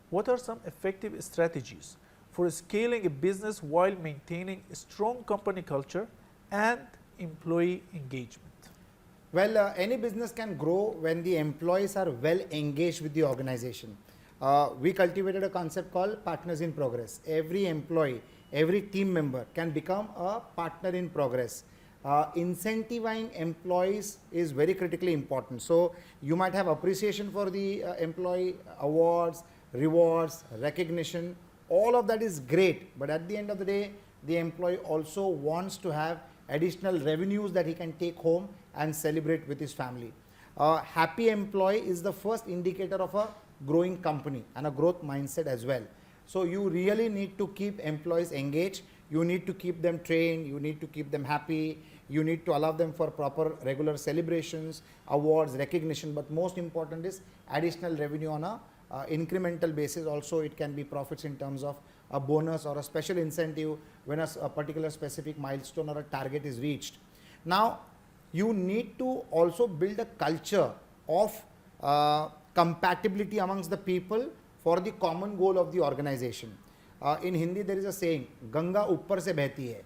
What are some effective strategies for scaling a business while maintaining a strong company culture and employee engagement? Well, any business can grow when the employees are well engaged with the organization. We cultivated a concept called partners in progress. Every employee, every team member can become a partner in progress. Incentivizing employees is very critically important. So you might have appreciation for the employee, awards, rewards, recognition. All of that is great, but at the end of the day, the employee also wants to have additional revenues that he can take home and celebrate with his family. A happy employee is the first indicator of a growing company and a growth mindset as well. So you really need to keep employees engaged. You need to keep them trained. You need to keep them happy. You need to allow them for proper regular celebrations, awards, recognition. But most important is additional revenue on a incremental basis. Also, it can be profits in terms of a bonus or a special incentive when a particular specific milestone or a target is reached. Now, you need to also build a culture of compatibility amongst the people for the common goal of the organization. In Hindi, there is a saying, Ganga uppar se behti hai,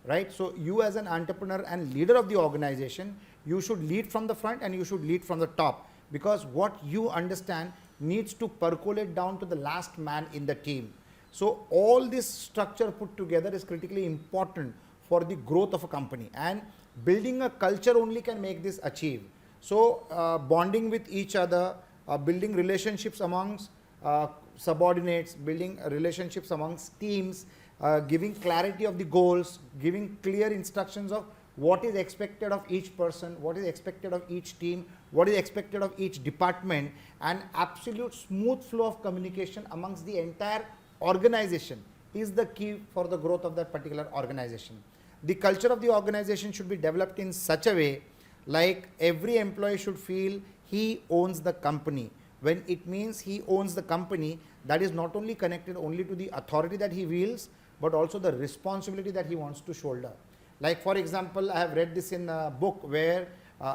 right? So you as an entrepreneur and leader of the organization, you should lead from the front and you should lead from the top, because what you understand needs to percolate down to the last man in the team. So all this structure put together is critically important for the growth of a company, and building a culture only can make this achieve. So bonding with each other, building relationships amongst subordinates, building relationships amongst teams, giving clarity of the goals, giving clear instructions of what is expected of each person, what is expected of each team, what is expected of each department, and absolute smooth flow of communication amongst the entire organization is the key for the growth of that particular organization. The culture of the organization should be developed in such a way like every employee should feel he owns the company. When it means he owns the company, that is not only connected only to the authority that he wields, but also the responsibility that he wants to shoulder. Like for example, I have read this in a book where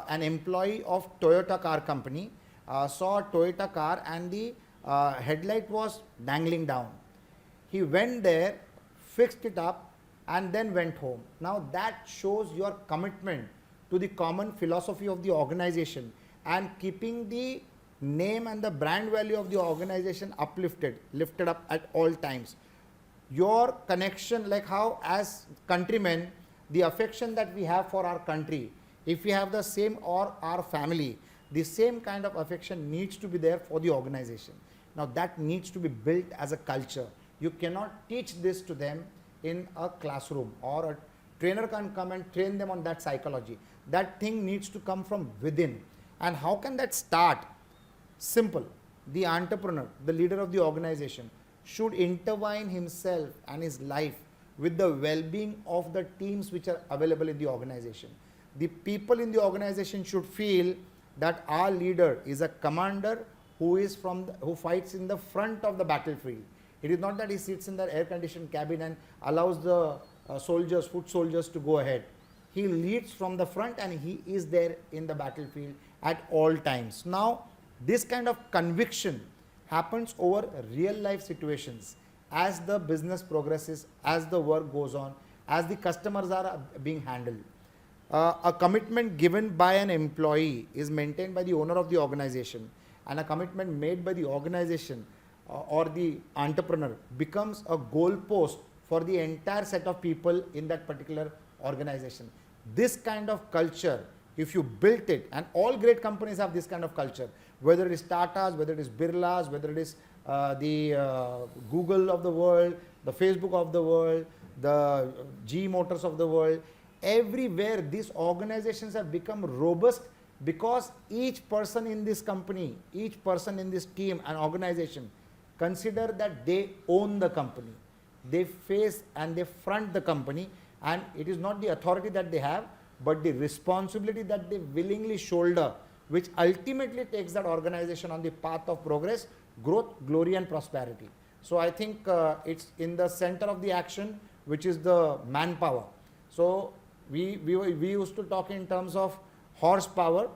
an employee of Toyota car company saw a Toyota car and the headlight was dangling down. He went there, fixed it up, and then went home. Now that shows your commitment to the common philosophy of the organization and keeping the name and the brand value of the organization lifted up at all times. Your connection, like how as countrymen, the affection that we have for our country, if we have the same or our family, the same kind of affection needs to be there for the organization. Now that needs to be built as a culture. You cannot teach this to them in a classroom, or a trainer can't come and train them on that psychology. That thing needs to come from within. And how can that start? Simple. The entrepreneur, the leader of the organization, should intertwine himself and his life with the well-being of the teams which are available in the organization. The people in the organization should feel that our leader is a commander who fights in the front of the battlefield. It is not that he sits in the air-conditioned cabin and allows the foot soldiers to go ahead. He leads from the front and he is there in the battlefield at all times. Now, this kind of conviction happens over real life situations as the business progresses, as the work goes on, as the customers are being handled. A commitment given by an employee is maintained by the owner of the organization, and a commitment made by the organization or the entrepreneur becomes a goalpost for the entire set of people in that particular organization. This kind of culture, if you built it, and all great companies have this kind of culture, whether it is Tata's, whether it is Birla's, whether it is the Google of the world, the Facebook of the world, the GE Motors of the world, everywhere these organizations have become robust because each person in this company, each person in this team and organization consider that they own the company. They face and they front the company, and it is not the authority that they have, but the responsibility that they willingly shoulder, which ultimately takes that organization on the path of progress, growth, glory and prosperity. So I think it's in the center of the action, which is the manpower. So we used to talk in terms of horsepower,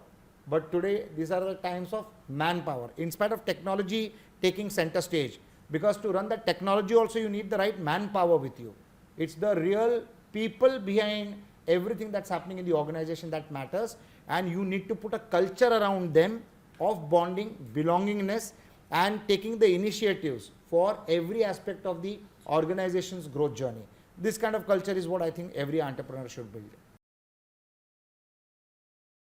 but today these are the times of manpower. In spite of technology taking center stage, because to run the technology also you need the right manpower with you. It's the real people behind everything that's happening in the organization that matters, and you need to put a culture around them of bonding, belongingness, and taking the initiatives for every aspect of the organization's growth journey. This kind of culture is what I think every entrepreneur should build.